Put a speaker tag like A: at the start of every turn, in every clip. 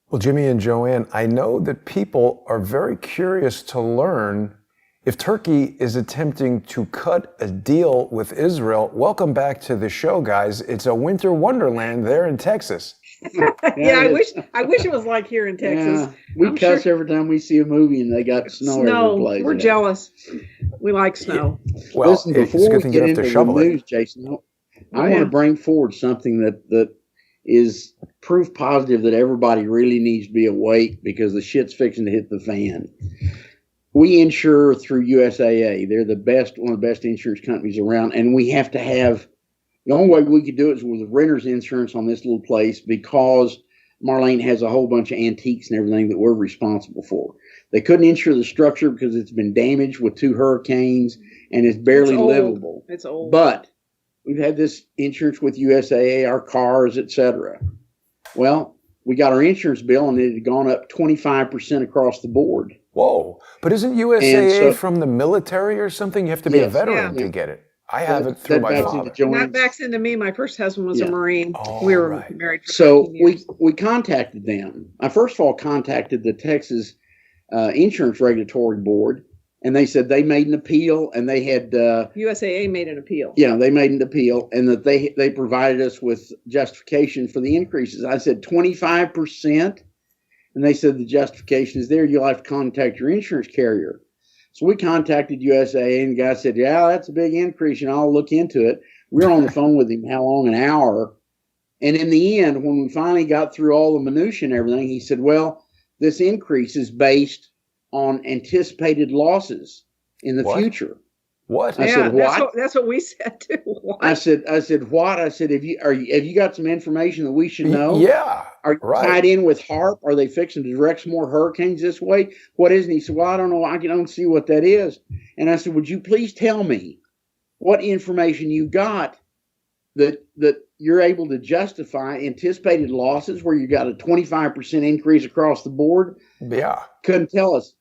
A: Well, Jimmy and Joanne, I know that people are very curious to learn if Turkey is attempting to cut a deal with Israel. Welcome back to the show, guys. It's a winter wonderland there in Texas.
B: Yeah, I wish it was like here in Texas.
C: Yeah, we cuss every time we see a movie and they got snow every place.
B: We're jealous. We like snow.
A: Well,
C: listen, before we get into the news, Jason, I want to bring forward something that is proof positive that everybody really needs to be awake because the shit's fixing to hit the fan. We insure through USAA. They're one of the best insurance companies around, and we have to have. The only way we could do it is with renter's insurance on this little place because Marlene has a whole bunch of antiques and everything that we're responsible for. They couldn't insure the structure because it's been damaged with 2 hurricanes and it's barely livable.
B: It's old.
C: But we've had this insurance with USAA, our cars, etc. Well, we got our insurance bill and it had gone up 25% across the board.
A: Whoa. But isn't USAA from the military or something? You have to be a veteran to get it. I have it through my father.
B: That backs into me. My first husband was a Marine. We were married for 15 years.
C: we contacted them. I first of all contacted the Texas Insurance Regulatory Board, and they said they made an appeal, and they had
B: USAA made an appeal.
C: Yeah, they made an appeal, and that they provided us with justification for the increases. I said 25%, and they said the justification is there. You'll have to contact your insurance carrier. So we contacted USAA, and the guy said, yeah, that's a big increase, and I'll look into it. We were on the phone with him, how long? An hour. And in the end, when we finally got through all the minutiae and everything, he said, well, this increase is based on anticipated losses in the future.
A: What?
C: I said, what?
B: That's what we said too. What?
C: I said, what? I said, have you got some information that we should know?
A: Yeah.
C: Are you tied in with HARP? Are they fixing to direct some more hurricanes this way? What is it? He said, well, I don't know. I don't see what that is. And I said, would you please tell me what information you got that you're able to justify anticipated losses where you got a 25% increase across the board?
A: Yeah.
C: Couldn't tell us.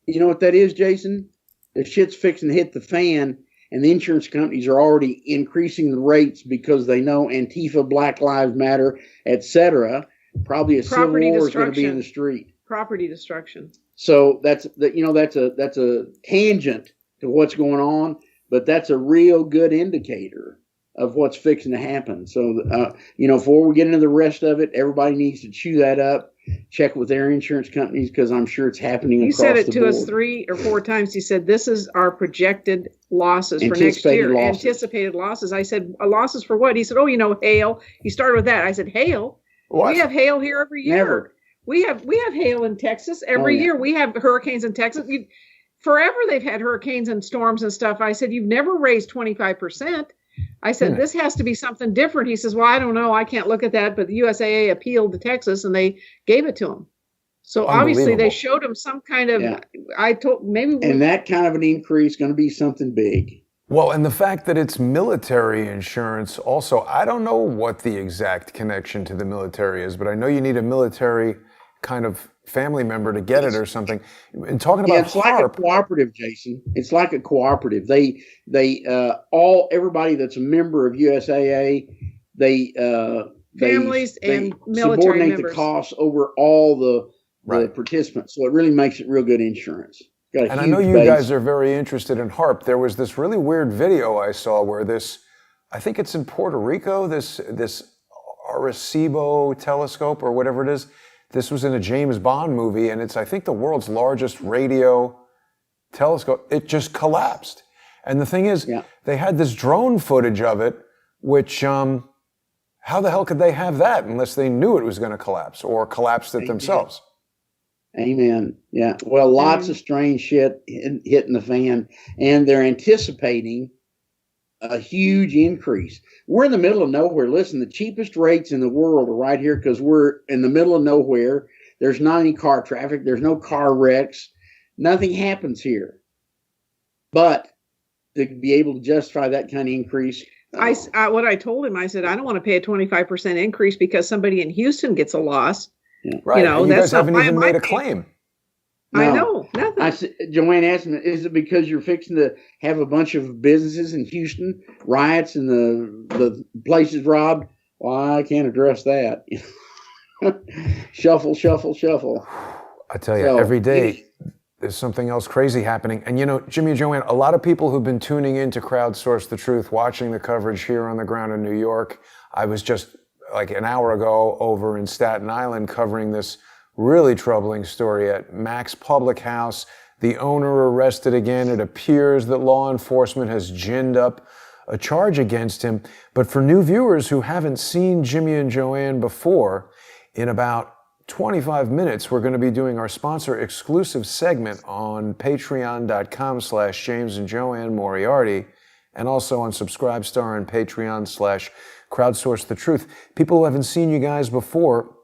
C: You know what that is, Jason? The shit's fixing to hit the fan, and the insurance companies are already increasing the rates because they know Antifa, Black Lives Matter, etc. Probably a civil war is going to be in the street.
B: Property destruction.
C: So that's a tangent to what's going on, but that's a real good indicator of what's fixing to happen. So before we get into the rest of it, everybody needs to chew that up. Check with their insurance companies because I'm sure it's happening across the board.
B: You said it to us 3 or 4 times. He said, this is our projected losses for next year. Anticipated losses. I said, losses for what? He said, hail. He started with that. I said, hail? What? We have hail here every year.
C: Never.
B: We have hail in Texas every year. We have hurricanes in Texas. Forever they've had hurricanes and storms and stuff. I said, you've never raised 25%. I said, this has to be something different. He says, well, I don't know. I can't look at that. But the USAA appealed to Texas and they gave it to him. So obviously they showed him some kind of,
C: and that kind of an increase is going to be something big.
A: Well, and the fact that it's military insurance also, I don't know what the exact connection to the military is, but I know you need a military kind of family member to get it or something. And talking about
C: it's like a cooperative, Jason. It's like a cooperative. Everybody that's a member of USAA,
B: families and military
C: subordinate
B: members.
C: The costs over all the participants. So it really makes it real good insurance.
A: And I know you guys are very interested in HARP. There was this really weird video I saw where I think it's in Puerto Rico, this Arecibo telescope or whatever it is. This was in a James Bond movie, and it's, I think, the world's largest radio telescope. It just collapsed. And the thing is, they had this drone footage of it, which, how the hell could they have that unless they knew it was going to collapse or collapsed it themselves?
C: Amen. Yeah. Well, lots of strange shit hitting the fan, and they're anticipating a huge increase. We're in the middle of nowhere. Listen, the cheapest rates in the world are right here because we're in the middle of nowhere. There's not any car traffic. There's no car wrecks. Nothing happens here. But to be able to justify that kind of increase.
B: What I told him, I said, I don't want to pay a 25% increase because somebody in Houston gets a loss.
A: Yeah. Right. You guys haven't even made a claim.
B: No. I know, nothing.
C: Joanne asked me, is it because you're fixing to have a bunch of businesses in Houston, riots and the places robbed? Well, I can't address that. Shuffle, shuffle, shuffle.
A: I tell you, every day there's something else crazy happening. And Jimmy and Joanne, a lot of people who've been tuning in to Crowdsource the Truth, watching the coverage here on the ground in New York. I was just like an hour ago over in Staten Island covering this really troubling story at Mac's Public House. The owner arrested again. It appears that law enforcement has ginned up a charge against him. But for new viewers who haven't seen Jimmy and Joanne before, in about 25 minutes, we're going to be doing our sponsor exclusive segment on patreon.com/James and Joanne Moriarty, and also on Subscribestar and Patreon/Crowdsource the Truth. People who haven't seen you guys before,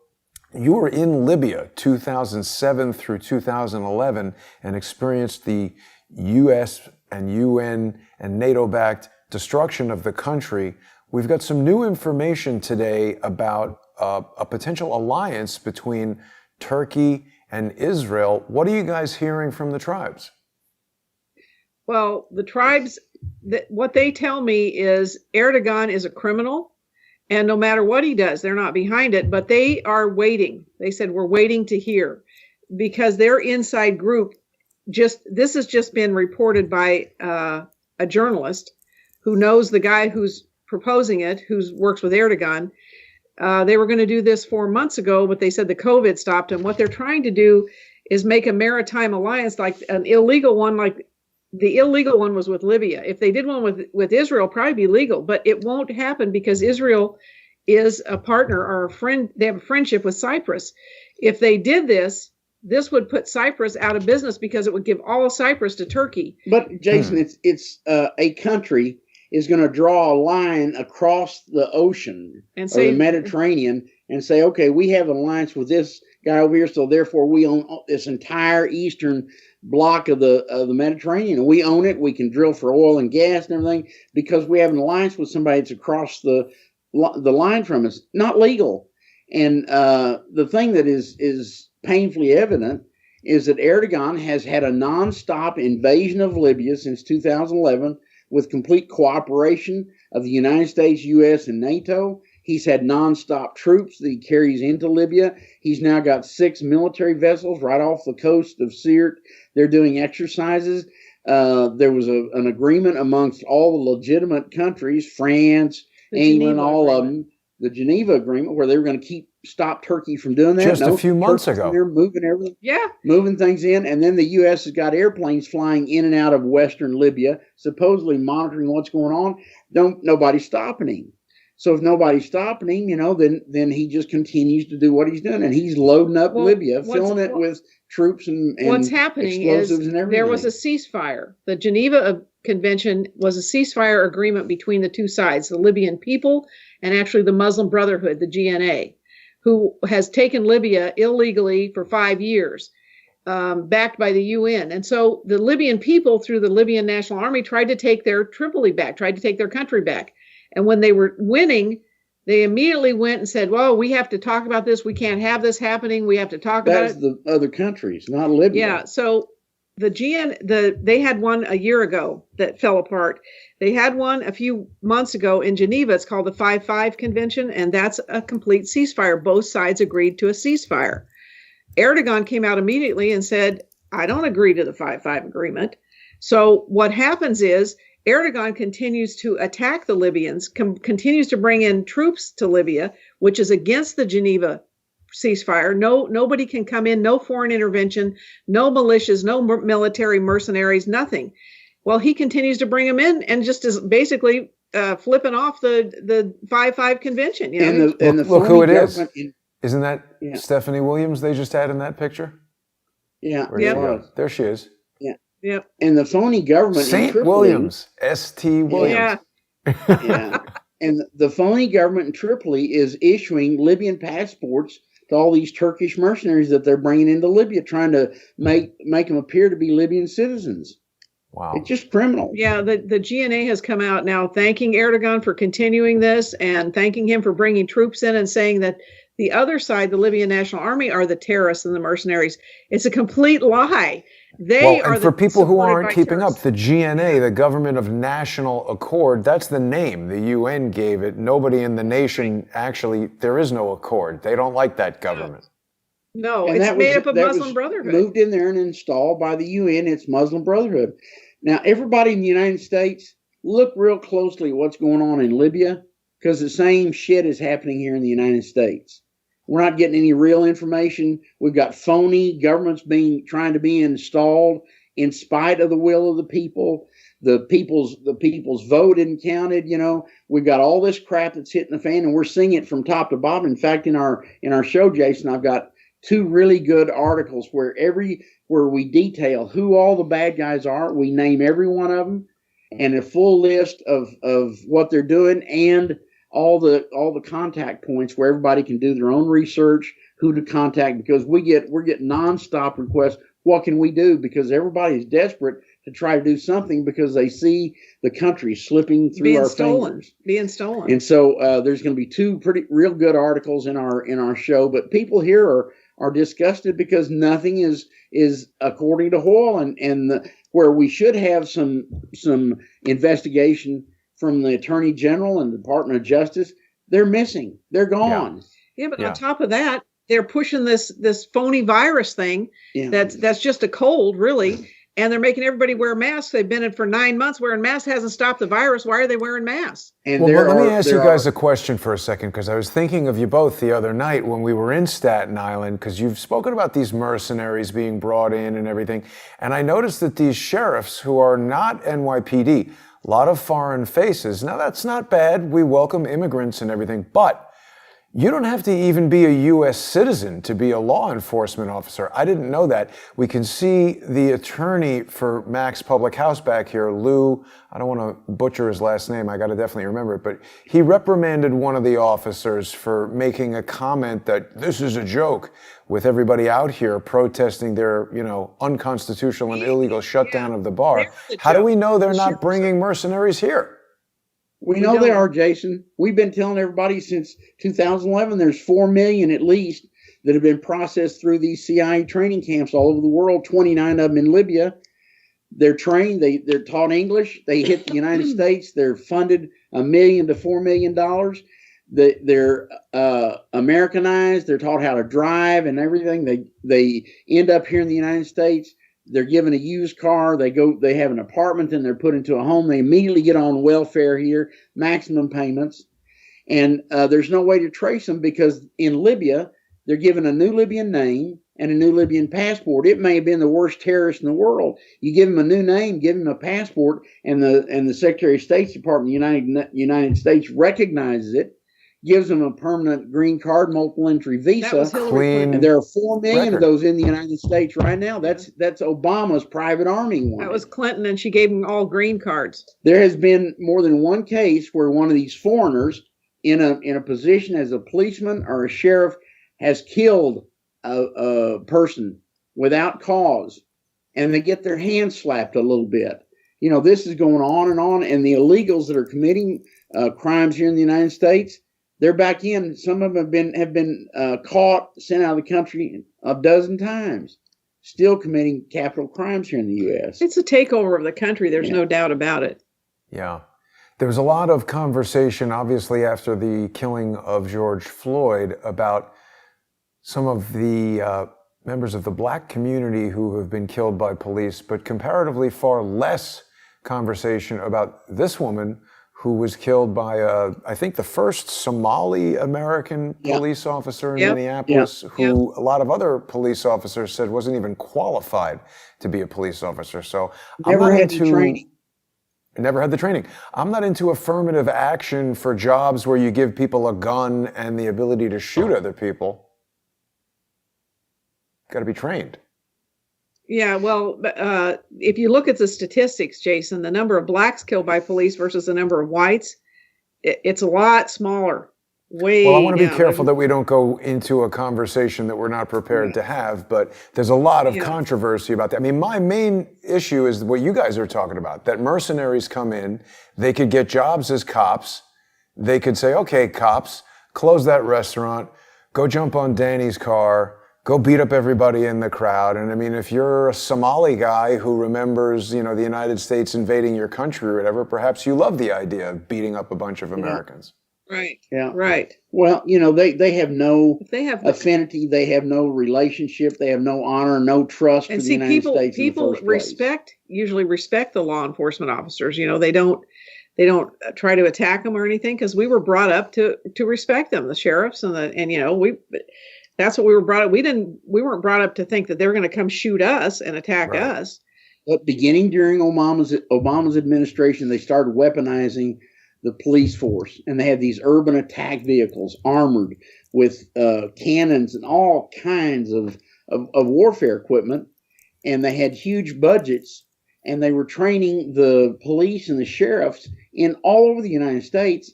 A: you were in Libya 2007 through 2011 and experienced the U.S. and UN and NATO-backed destruction of the country. We've got some new information today about a potential alliance between Turkey and Israel. What are you guys hearing from the tribes?
B: Well, the tribes, what they tell me is Erdogan is a criminal, and no matter what he does, they're not behind it, but they are waiting. They said, we're waiting to hear, because their inside group, this has just been reported by a journalist who knows the guy who's proposing it, who works with Erdogan. They were going to do this 4 months ago, but they said the COVID stopped them. What they're trying to do is make a maritime alliance, like an illegal one, like the illegal one was with Libya. If they did one with Israel, probably be legal, but it won't happen because Israel is a partner or a friend. They have a friendship with Cyprus. If they did this would put Cyprus out of business because it would give all of Cyprus to Turkey.
C: But Jason, it's a country is going to draw a line across the ocean and say, or the Mediterranean, and say, okay, we have an alliance with this guy over here, so therefore we own this entire eastern block of the Mediterranean. We own it. We can drill for oil and gas and everything because we have an alliance with somebody that's across the line from us. Not legal. And the thing that is painfully evident is that Erdogan has had a nonstop invasion of Libya since 2011 with complete cooperation of the United States, U.S., and NATO. He's had nonstop troops that he carries into Libya. He's now got 6 military vessels right off the coast of Sirte. They're doing exercises. There was an agreement amongst all the legitimate countries, France, England, all of them, the Geneva Agreement, where they were going to stop Turkey from doing that.
A: Just a few months ago.
C: They're moving everything.
B: Yeah.
C: Moving things in. And then the U.S. has got airplanes flying in and out of Western Libya, supposedly monitoring what's going on. Nobody's stopping him. So if nobody's stopping him, then he just continues to do what he's doing. And he's loading up Libya, filling it with troops and
B: what's happening
C: explosives
B: is
C: and everything.
B: There was a ceasefire. The Geneva Convention was a ceasefire agreement between the two sides, the Libyan people and actually the Muslim Brotherhood, the GNA, who has taken Libya illegally for 5 years, backed by the UN. And so the Libyan people, through the Libyan National Army, tried to take their Tripoli back, tried to take their country back. And when they were winning, they immediately went and said, well, we have to talk about this. We can't have this happening. We have to talk about it.
C: That's the other countries, not Libya.
B: Yeah. So they had one a year ago that fell apart. They had one a few months ago in Geneva. It's called the 5-5 Convention, and that's a complete ceasefire. Both sides agreed to a ceasefire. Erdogan came out immediately and said, I don't agree to the 5-5 agreement. So what happens is Erdogan continues to attack the Libyans, continues to bring in troops to Libya, which is against the Geneva ceasefire. Nobody can come in, no foreign intervention, no militias, no military mercenaries, nothing. Well, he continues to bring them in and just is basically flipping off the 5-5 convention.
C: And
A: look who it is. Isn't that Stephanie Williams they just had in that picture?
C: Yeah.
A: There she is.
B: Yep.
C: And the phony government
A: St.
C: in Tripoli,
A: Williams, S.T. Williams.
C: Yeah. And the phony government in Tripoli is issuing Libyan passports to all these Turkish mercenaries that they're bringing into Libya, trying to make them appear to be Libyan citizens.
A: Wow.
C: It's just criminal.
B: Yeah, the GNA has come out now thanking Erdogan for continuing this and thanking him for bringing troops in and saying that the other side, the Libyan National Army, are the terrorists and the mercenaries. It's a complete lie. They are
A: and for people who aren't keeping
B: terrorists.
A: up, the GNA, the Government of National Accord, that's the name the UN gave it. Nobody in the nation actually, there is no accord. They don't like that government.
B: No, and it's made up of Muslim Brotherhood.
C: Moved in there and installed by the UN. It's Muslim Brotherhood. Now, everybody in the United States, look real closely at what's going on in Libya, because the same shit is happening here in the United States. We're not getting any real information. We've got phony governments trying to be installed in spite of the will of the people. The people's vote isn't counted. We've got all this crap that's hitting the fan, and we're seeing it from top to bottom. In fact, in our show, Jason, I've got 2 really good articles where we detail who all the bad guys are. We name every one of them, and a full list of what they're doing, and all the contact points where everybody can do their own research, who to contact, because we're getting nonstop requests. What can we do? Because everybody's desperate to try to do something because they see the country slipping through our fingers.
B: Being stolen.
C: And so there's going to be 2 real good articles in our show, but people here are disgusted because nothing is according to Hoyle, and where we should have some investigation from the Attorney General and the Department of Justice. They're missing. They're gone.
B: Yeah, but on top of that, they're pushing this phony virus thing. Yeah. That's just a cold, really. And they're making everybody wear masks. They've been in for 9 months wearing masks. Hasn't stopped the virus. Why are they wearing masks?
A: And let me ask you guys a question for a second, because I was thinking of you both the other night when we were in Staten Island, because you've spoken about these mercenaries being brought in and everything. And I noticed that these sheriffs who are not NYPD, a lot of foreign faces. Now, that's not bad. We welcome immigrants and everything, but you don't have to even be a U.S. citizen to be a law enforcement officer. I didn't know that. We can see the attorney for Mac's Public House back here, Lou, I don't want to butcher his last name, I got to definitely remember it, but he reprimanded one of the officers for making a comment that this is a joke, with everybody out here protesting their, unconstitutional and illegal shutdown of the bar. How do we know they're not bringing mercenaries here?
C: We know they are, Jason. We've been telling everybody since 2011 there's 4 million at least that have been processed through these CIA training camps all over the world, 29 of them in Libya. They're trained, they're taught English, they hit the United States, they're funded $1 million to $4 million. They're Americanized, they're taught how to drive and everything. They end up here in the United States. They're given a used car. They have an apartment, then they're put into a home. They immediately get on welfare here, maximum payments. And there's no way to trace them because in Libya, they're given a new Libyan name and a new Libyan passport. It may have been the worst terrorist in the world. You give them a new name, give them a passport, and the Secretary of State's Department of the United States recognizes it, gives them a permanent green card, multiple entry visa. And there are 4 million of those in the United States right now. That's Obama's private army one.
B: That was Clinton, and she gave them all green cards.
C: There has been more than one case where one of these foreigners in a position as a policeman or a sheriff has killed a person without cause, and they get their hands slapped a little bit. This is going on, and the illegals that are committing crimes here in the United States, they're back in. Some of them have been caught, sent out of the country a dozen times, still committing capital crimes here in the U.S.
B: It's a takeover of the country. There's no doubt about it.
A: Yeah. There was a lot of conversation, obviously, after the killing of George Floyd about some of the members of the black community who have been killed by police, but comparatively far less conversation about this woman who was killed by, I think, the first Somali-American police officer in Minneapolis, who a lot of other police officers said wasn't even qualified to be a police officer. So
C: never had the training.
A: Never had the training. I'm not into affirmative action for jobs where you give people a gun and the ability to shoot other people. Got to be trained.
B: Yeah, well, if you look at the statistics, Jason, the number of blacks killed by police versus the number of whites, it's a lot smaller. Well,
A: I want to be careful that we don't go into a conversation that we're not prepared to have, but there's a lot of controversy about that. I mean, my main issue is what you guys are talking about, that mercenaries come in, they could get jobs as cops, they could say, okay, cops, close that restaurant, go jump on Danny's car, go beat up everybody in the crowd. And I mean, if you're a Somali guy who remembers, the United States invading your country or whatever, perhaps you love the idea of beating up a bunch of Americans.
B: Right.
C: Yeah.
B: Right.
C: Well, they have no affinity. They have no relationship. They have no honor, no trust for the United States.
B: People usually respect the law enforcement officers. They don't try to attack them or anything, because we were brought up to respect them, the sheriffs that's what we were brought up. We weren't brought up to think that they were going to come shoot us and attack us.
C: But beginning during Obama's administration, they started weaponizing the police force, and they had these urban attack vehicles armored with cannons and all kinds of warfare equipment, and they had huge budgets, and they were training the police and the sheriffs in all over the United States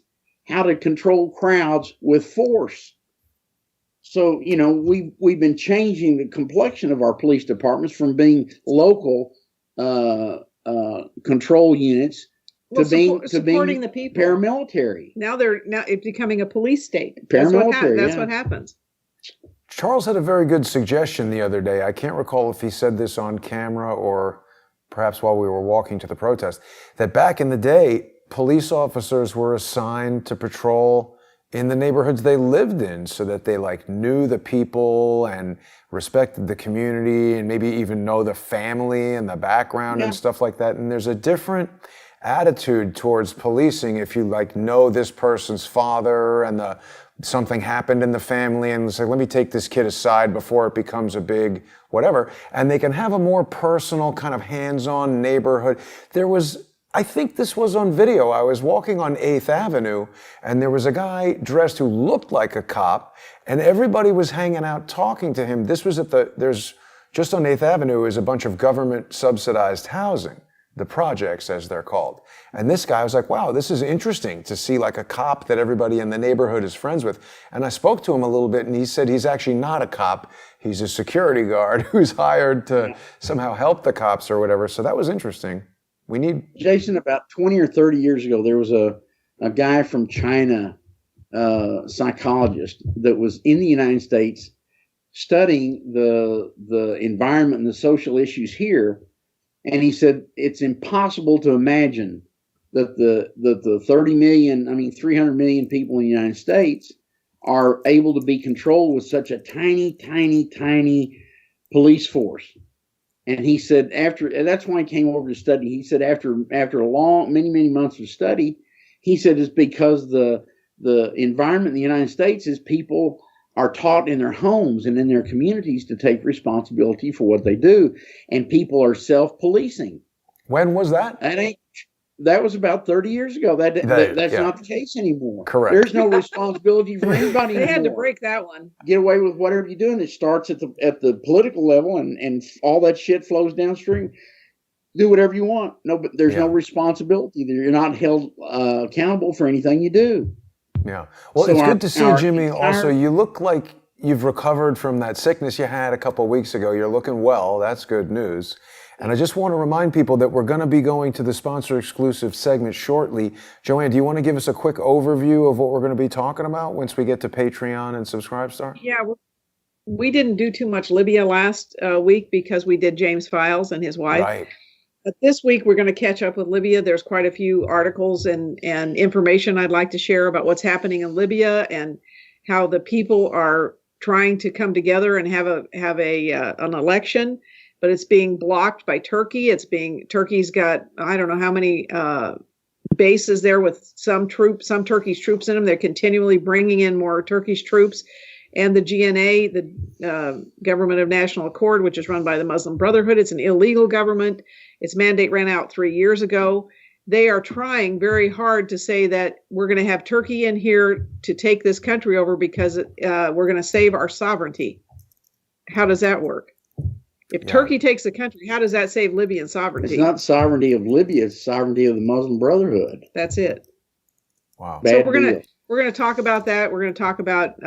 C: how to control crowds with force. So, we've been changing the complexion of our police departments from being local control units to being
B: the people.
C: Paramilitary.
B: Now it's becoming a police state.
C: Paramilitary.
B: That's what happens.
A: Charles had a very good suggestion the other day. I can't recall if he said this on camera or perhaps while we were walking to the protest, that back in the day, police officers were assigned to patrol in the neighborhoods they lived in, so that they knew the people and respected the community and maybe even know the family and the background and stuff like that. And there's a different attitude towards policing if you know this person's father and something happened in the family, and it's let me take this kid aside before it becomes a big whatever. And they can have a more personal kind of hands-on neighborhood. I think this was on video. I was walking on 8th Avenue, and there was a guy dressed who looked like a cop, and everybody was hanging out talking to him. This was there's just on 8th Avenue is a bunch of government subsidized housing, the projects as they're called. And this guy was like, wow, this is interesting to see a cop that everybody in the neighborhood is friends with. And I spoke to him a little bit, and he said he's actually not a cop. He's a security guard who's hired to somehow help the cops or whatever. So that was interesting.
C: Jason, about 20 or 30 years ago, there was a guy from China, psychologist, that was in the United States studying the environment and the social issues here. And he said, it's impossible to imagine that the 300 million people in the United States are able to be controlled with such a tiny, tiny, tiny police force. And he said and that's why he came over to study. He said after a long, many months of study, he said it's because the environment in the United States is people are taught in their homes and in their communities to take responsibility for what they do, and people are self-policing.
A: When was that?
C: That was about 30 years ago. That's not the case anymore.
A: Correct.
C: There's no responsibility for anybody anymore.
B: They had to break that one.
C: Get away with whatever you do, and it starts at the political level, and all that shit flows downstream. Do whatever you want. No, but there's no responsibility. You're not held accountable for anything you do.
A: Yeah. Well, it's good to see, Jimmy. Also, you look like you've recovered from that sickness you had a couple of weeks ago. You're looking well. That's good news. And I just want to remind people that we're going to be going to the sponsor exclusive segment shortly. Joanne, do you want to give us a quick overview of what we're going to be talking about once we get to Patreon and Subscribestar?
B: Yeah, we didn't do too much Libya last week because we did James Files and his wife.
A: Right.
B: But this week we're going to catch up with Libya. There's quite a few articles and information I'd like to share about what's happening in Libya and how the people are trying to come together and have an election. But it's being blocked by Turkey. Turkey's got, I don't know how many bases there with some Turkish troops in them. They're continually bringing in more Turkish troops. And the GNA, the Government of National Accord, which is run by the Muslim Brotherhood, it's an illegal government. Its mandate ran out 3 years ago. They are trying very hard to say that we're going to have Turkey in here to take this country over because we're going to save our sovereignty. How does that work? If Turkey takes the country, how does that save Libyan sovereignty?
C: It's not sovereignty of Libya; it's sovereignty of the Muslim Brotherhood.
B: That's it.
A: Wow.
B: So we're gonna talk about that. We're gonna talk about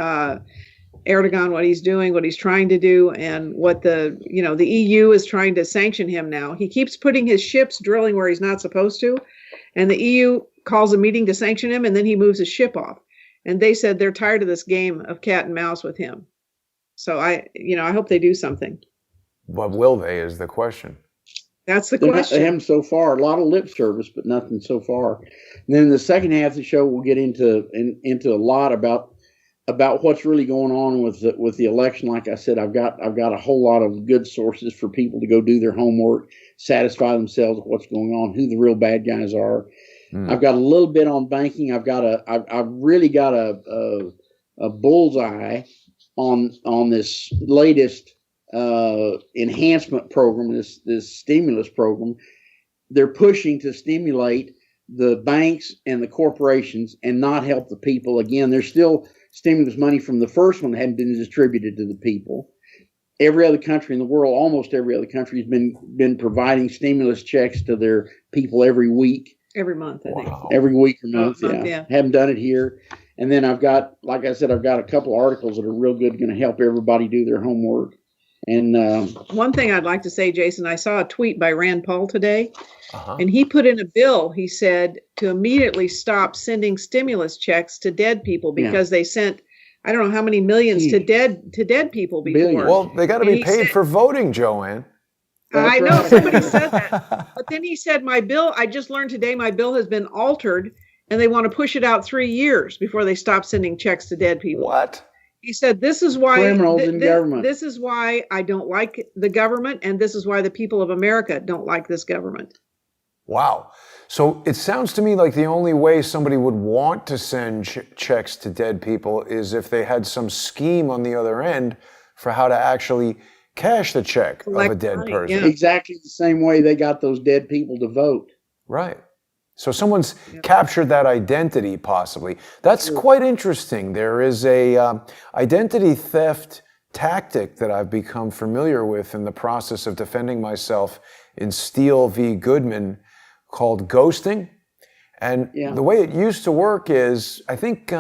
B: Erdogan, what he's doing, what he's trying to do, and what the EU is trying to sanction him now. He keeps putting his ships drilling where he's not supposed to, and the EU calls a meeting to sanction him, and then he moves his ship off. And they said they're tired of this game of cat and mouse with him. So I hope they do something.
A: But will they is the question.
B: That's the question.
C: They haven't so far. A lot of lip service, but nothing so far. And then the second half of the show, we'll get into a lot about what's really going on with the election. Like I said, I've got a whole lot of good sources for people to go do their homework, satisfy themselves with what's going on, who the real bad guys are. I've got a little bit on banking. I've really got a bullseye on this latest enhancement program, this stimulus program. They're pushing to stimulate the banks and the corporations and not help the people. Again, there's still stimulus money from the first one that hadn't been distributed to the people. Every other country in the world, almost every other country, has been providing stimulus checks to their people every week.
B: Every month, I think.
A: Wow.
C: Every week or month,
B: yeah.
C: Haven't done it here. And then I've got, like I said, I've got a couple articles that are real good, going to help everybody do their homework. And
B: one thing I'd like to say, Jason, I saw a tweet by Rand Paul today, and he put in a bill, he said, to immediately stop sending stimulus checks to dead people because they sent, I don't know how many millions to dead people before.
C: Billions.
A: Well, they got to be paid for voting, Joanne.
B: I know, somebody said that. But then he said, my bill, I just learned today, my bill has been altered, and they want to push it out 3 years before they stop sending checks to dead people.
A: What?
B: He said, this is why
C: criminals in government.
B: This is why I don't like the government, and this is why the people of America don't like this government.
A: Wow. So it sounds to me like the only way somebody would want to send checks to dead people is if they had some scheme on the other end for how to actually cash the check of a dead person.
B: Yeah.
C: Exactly the same way they got those dead people to vote.
A: Right. So someone's captured that identity, possibly. That's quite interesting. There is a identity theft tactic that I've become familiar with in the process of defending myself in Steele v. Goodman called ghosting. And the way it used to work is, I think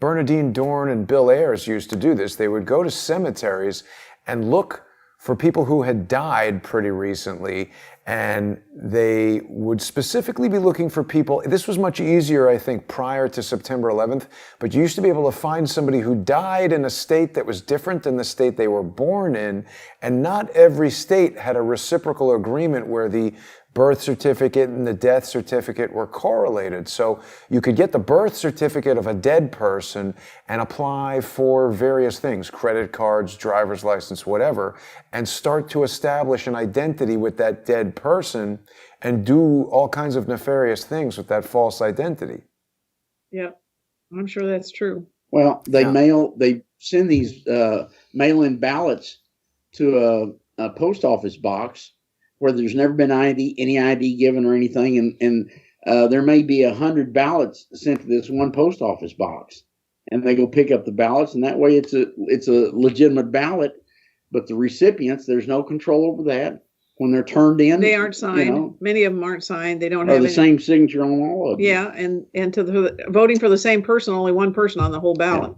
A: Bernadine Dorn and Bill Ayers used to do this. They would go to cemeteries and look for people who had died pretty recently, and they would specifically be looking for people. This was much easier, I think, prior to September 11th, but you used to be able to find somebody who died in a state that was different than the state they were born in, and not every state had a reciprocal agreement where the birth certificate and the death certificate were correlated. So you could get the birth certificate of a dead person and apply for various things, credit cards, driver's license, whatever, and start to establish an identity with that dead person and do all kinds of nefarious things with that false identity.
B: Yeah, I'm sure that's true.
C: Well, they send these mail-in ballots to a post office box where there's never been any ID given or anything, and there may be 100 ballots sent to this one post office box, and they go pick up the ballots, and that way it's a legitimate ballot, but the recipients, there's no control over that. When they're turned in,
B: they aren't signed. Many of them aren't signed. They don't have
C: the same signature on all of them.
B: Yeah, and to the voting for the same person, only one person on the whole ballot.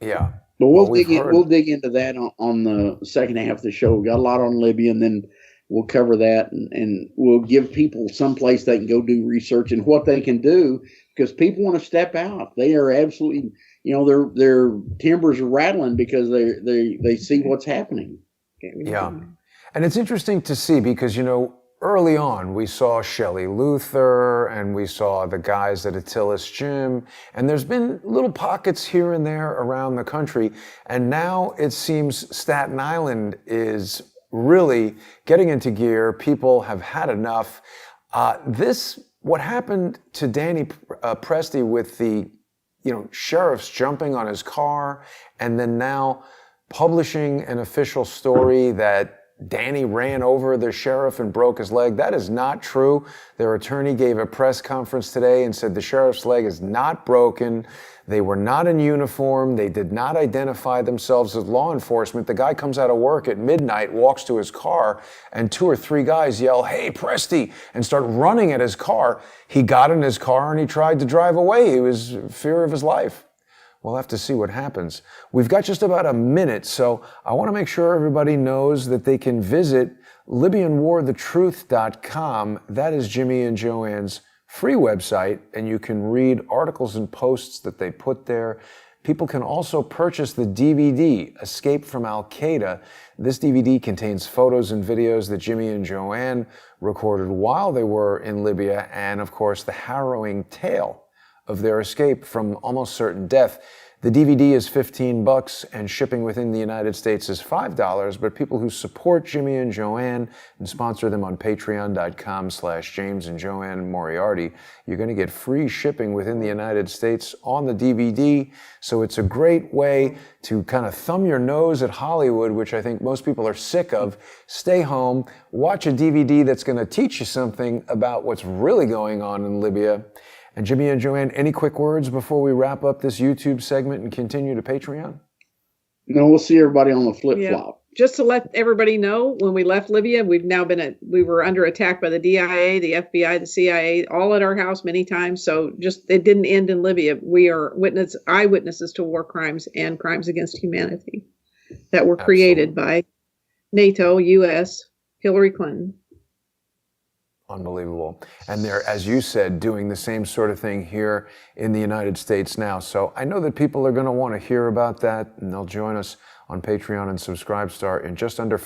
A: Yeah.
C: But we'll dig into that on the second half of the show. We got a lot on Libya, and then we'll cover that, and we'll give people some place they can go do research and what they can do, because people want to step out. They are absolutely, their timbers are rattling because they see what's happening.
A: Yeah. And it's interesting to see because, early on we saw Shelley Luther and we saw the guys at Attila's Gym, and there's been little pockets here and there around the country. And now it seems Staten Island is really getting into gear. People have had enough. What happened to Danny Presti with the, sheriffs jumping on his car and then now publishing an official story that Danny ran over the sheriff and broke his leg. That is not true. Their attorney gave a press conference today and said the sheriff's leg is not broken. They were not in uniform. They did not identify themselves as law enforcement. The guy comes out of work at midnight, walks to his car, and 2 or 3 guys yell, "Hey, Presti," and start running at his car. He got in his car and he tried to drive away. He was in fear of his life. We'll have to see what happens. We've got just about a minute, so I want to make sure everybody knows that they can visit LibyanWarTheTruth.com. That is Jimmy and Joanne's free website, and you can read articles and posts that they put there. People can also purchase the DVD, Escape from Al-Qaeda. This DVD contains photos and videos that Jimmy and Joanne recorded while they were in Libya, and of course, the harrowing tale of their escape from almost certain death. The DVD is $15 and shipping within the United States is $5, but people who support Jimmy and Joanne and sponsor them on patreon.com/James and Joanne Moriarty, you're going to get free shipping within the United States on the DVD. So it's a great way to kind of thumb your nose at Hollywood, which I think most people are sick of. Stay home, watch a DVD that's going to teach you something about what's really going on in Libya. And Jimmy and Joanne, any quick words before we wrap up this YouTube segment and continue to Patreon?
C: No, we'll see everybody on the flip-flop.
B: Just to let everybody know, when we left Libya, we were under attack by the DIA, the FBI, the CIA, all at our house many times. So it didn't end in Libya. We are eyewitnesses to war crimes and crimes against humanity that were created by NATO, U.S., Hillary Clinton.
A: Unbelievable. And they're, as you said, doing the same sort of thing here in the United States now. So I know that people are going to want to hear about that, and they'll join us on Patreon and Subscribestar in just under